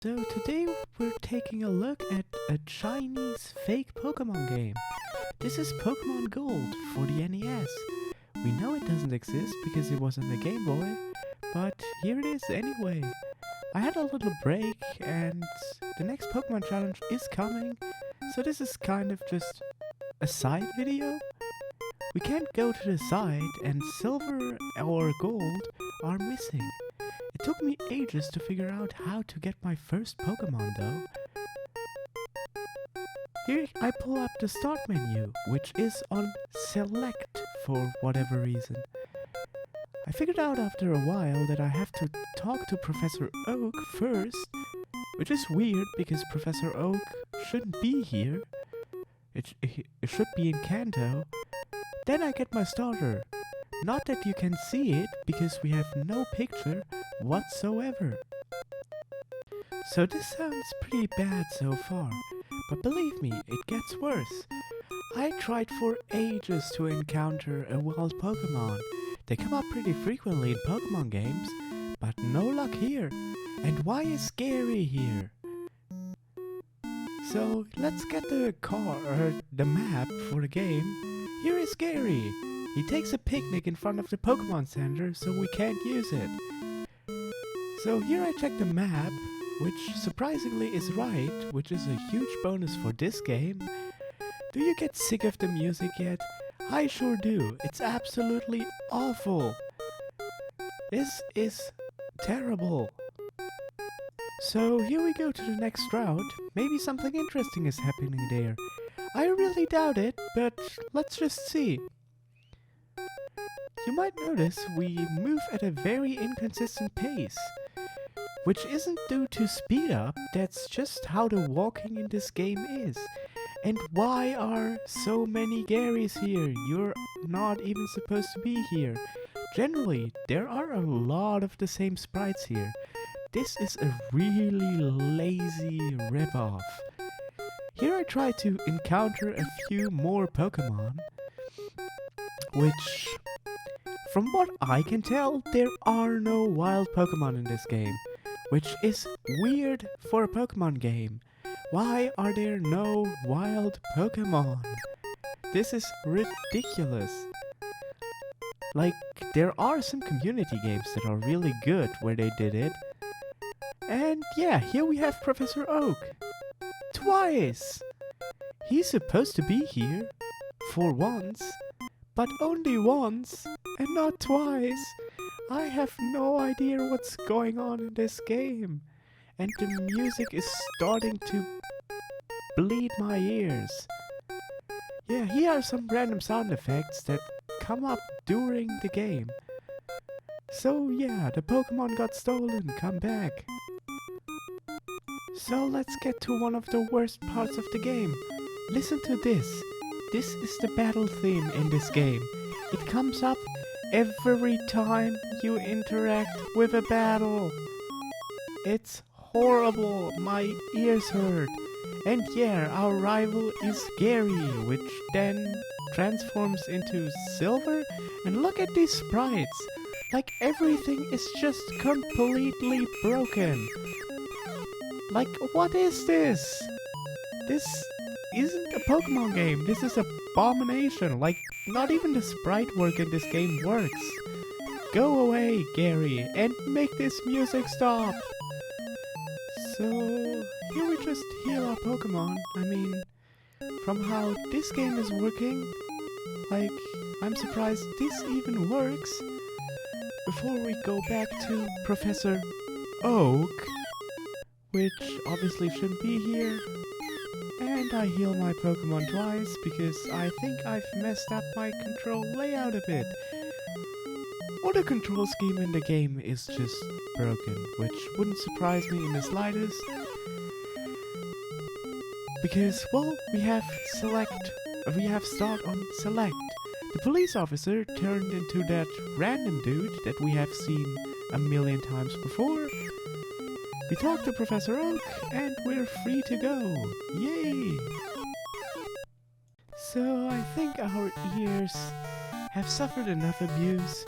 So today we're taking a look at a Chinese fake Pokemon game. This is Pokemon Gold for the NES. We know it doesn't exist because it was on the Game Boy, but here it is anyway. I had a little break and the next Pokemon challenge is coming, so this is kind of just a side video. We can't go to the side and silver or gold are missing. It took me ages to figure out how to get my first Pokemon though. Here I pull up the start menu, which is on select for whatever reason. I figured out after a while that I have to talk to Professor Oak first, which is weird because Professor Oak shouldn't be here. It should be in Kanto. Then I get my starter. Not that you can see it because we have no picture whatsoever. So this sounds pretty bad so far, but believe me, it gets worse. I tried for ages to encounter a wild Pokemon. They come up pretty frequently in Pokemon games, but no luck here. And why is Gary here? So let's get the map for the game. Here is Gary. He takes a picnic in front of the Pokemon Center, so we can't use it. So here I check the map, which surprisingly is right, which is a huge bonus for this game. Do you get sick of the music yet? I sure do. It's absolutely awful. This is terrible. So here we go to the next route. Maybe something interesting is happening there. I really doubt it, but let's just see. You might notice we move at a very inconsistent pace, which isn't due to speed up, that's just how the walking in this game is. And why are so many Garys here? You're not even supposed to be here. Generally, there are a lot of the same sprites here. This is a really lazy ripoff. Here I try to encounter a few more Pokemon, which, from what I can tell, there are no wild Pokemon in this game, which is weird for a Pokemon game. Why are there no wild Pokemon? This is ridiculous. Like, there are some community games that are really good where they did it. And yeah, here we have Professor Oak. Twice! He's supposed to be here for once, but only once and not twice. I have no idea what's going on in this game, and the music is starting to bleed my ears. Yeah, here are some random sound effects that come up during the game. So yeah, the Pokemon got stolen, come back. So let's get to one of the worst parts of the game. Listen to this. This is the battle theme in this game. It comes up every time you interact with a battle. It's horrible. My ears hurt. And yeah, our rival is Gary, which then transforms into Silver. And look at these sprites. Like everything is just completely broken. Like, what is this? This isn't a Pokemon game. This is an abomination. Like, not even the sprite work in this game works. Go away, Gary, and make this music stop. So, here we just heal our Pokemon. I mean, from how this game is working, like, I'm surprised this even works. Before we go back to Professor Oak, which obviously shouldn't be here. And I heal my Pokemon twice because I think I've messed up my control layout a bit. Or the control scheme in the game is just broken, which wouldn't surprise me in the slightest. Because, well, we have start on select. The police officer turned into that random dude that we have seen a million times before. We talk to Professor Oak, and we're free to go. Yay! So I think our ears have suffered enough abuse,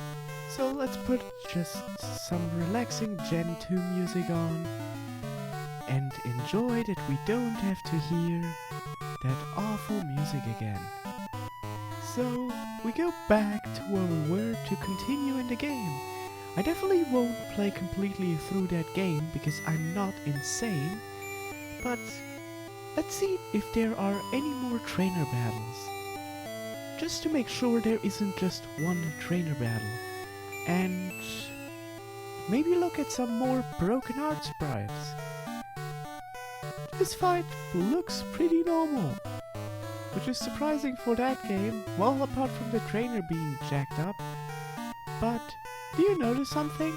so let's put just some relaxing Gen 2 music on. and enjoy that we don't have to hear that awful music again. So, we go back to where we were to continue in the game. I definitely won't play completely through that game because I'm not insane, but let's see if there are any more trainer battles. Just to make sure there isn't just one trainer battle. And maybe look at some more broken art sprites. This fight looks pretty normal, which is surprising for that game, well apart from the trainer being jacked up. But do you notice something?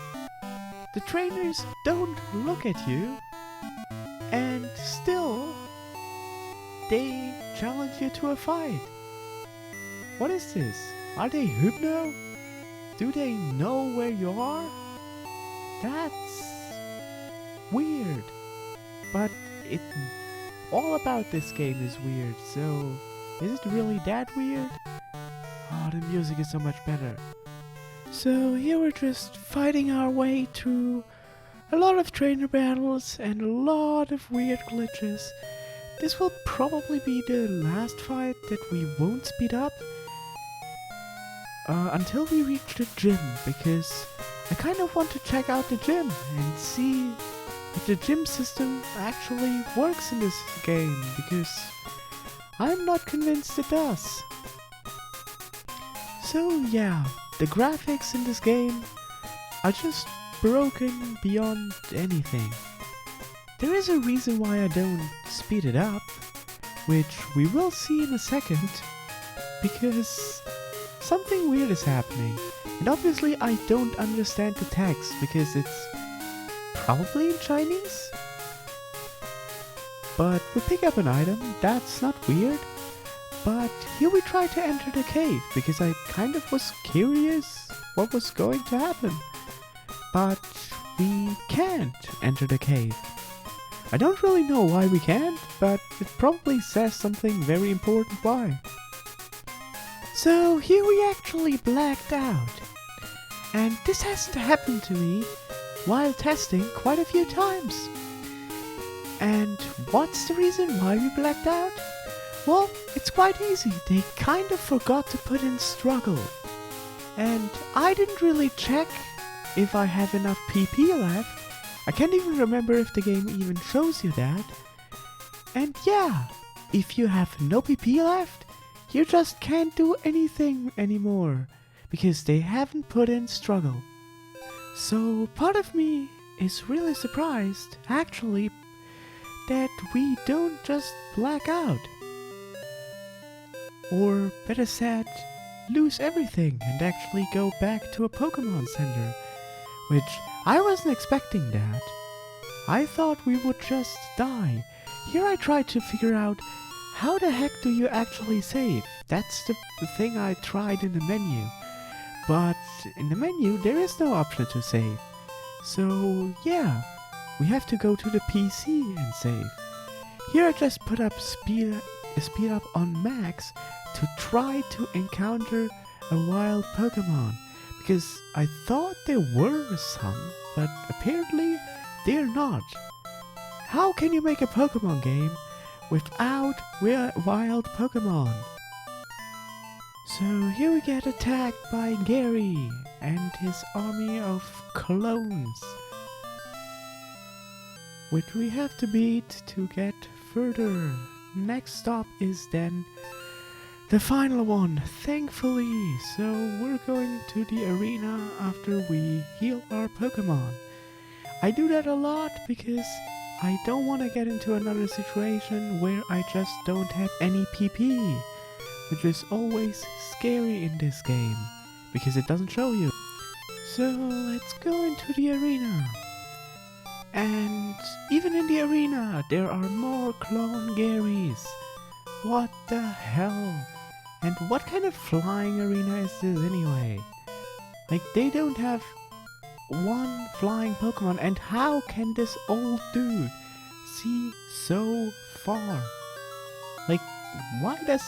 The trainers don't look at you, and still they challenge you to a fight. What is this? Are they hypno? Do they know where you are? That's weird. But all about this game is weird, so is it really that weird? Oh, the music is so much better. So here we're just fighting our way through a lot of trainer battles and a lot of weird glitches. This will probably be the last fight that we won't speed up until we reach the gym, because I kind of want to check out the gym and see if the gym system actually works in this game, because I'm not convinced it does. So yeah, the graphics in this game are just broken beyond anything. There is a reason why I don't speed it up, which we will see in a second, because something weird is happening. And obviously I don't understand the text because it's probably in Chinese. But we pick up an item, that's not weird. But here we try to enter the cave because I kind of was curious what was going to happen. But we can't enter the cave. I don't really know why we can't, but it probably says something very important why. So here we actually blacked out. And this hasn't happened to me while testing quite a few times. And what's the reason why we blacked out? Well, it's quite easy. They kind of forgot to put in struggle. And I didn't really check if I have enough PP left. I can't even remember if the game even shows you that. And yeah, if you have no PP left, you just can't do anything anymore, because they haven't put in struggle. So part of me is really surprised, actually, that we don't just black out. Or better said, lose everything and actually go back to a Pokemon Center, which I wasn't expecting that. I thought we would just die. Here I tried to figure out how the heck do you actually save? That's the thing I tried in the menu. But in the menu there is no option to save. So yeah, we have to go to the PC and save. Here I just put up speed up on max to try to encounter a wild Pokemon. Because I thought there were some, but apparently they're not. How can you make a Pokemon game without wild Pokemon? So here we get attacked by Gary and his army of clones, which we have to beat to get further. Next stop is then the final one, thankfully. So we're going to the arena after we heal our Pokemon. I do that a lot because I don't want to get into another situation where I just don't have any PP, which is always scary in this game, because it doesn't show you. So let's go into the arena. And even in the arena, there are more clone Garys. What the hell? And what kind of flying arena is this anyway? Like, they don't have one flying Pokemon, and how can this old dude see so far? Like, why does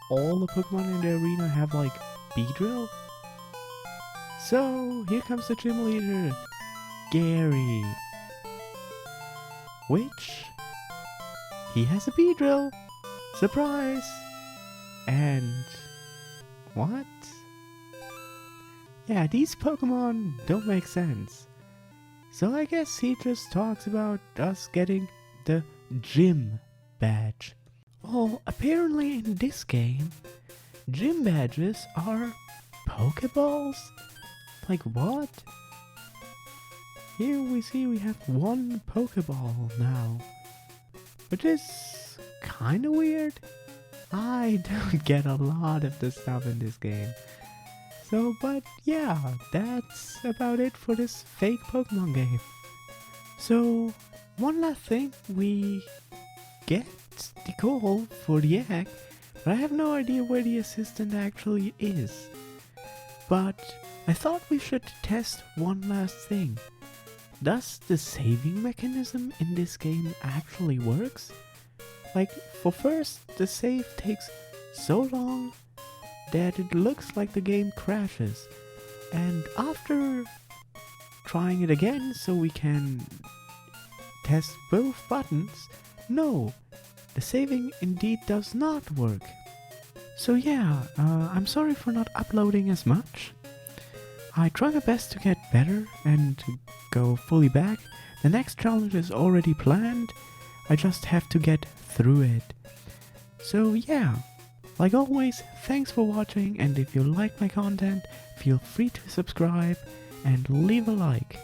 all the Pokemon in the arena have like Beedrill? So here comes the gym leader, Gary. which he has a Beedrill. Surprise! And what? Yeah, these Pokemon don't make sense. So I guess he just talks about us getting the gym badge. Oh, apparently in this game, gym badges are Pokeballs? Like what? Here we see we have one Pokeball now, which is kinda weird. I don't get a lot of the stuff in this game. So, but yeah, that's about it for this fake Pokemon game. So, one last thing, we get the call for the egg, but I have no idea where the assistant actually is. But I thought we should test one last thing. Does the saving mechanism in this game actually works? Like, for first, the save takes so long that it looks like the game crashes. And after trying it again so we can test both buttons, no, the saving indeed does not work. So yeah, I'm sorry for not uploading as much. I try my best to get better and to go fully back. The next challenge is already planned. I just have to get through it. So yeah, like always, thanks for watching, and if you like my content, feel free to subscribe and leave a like.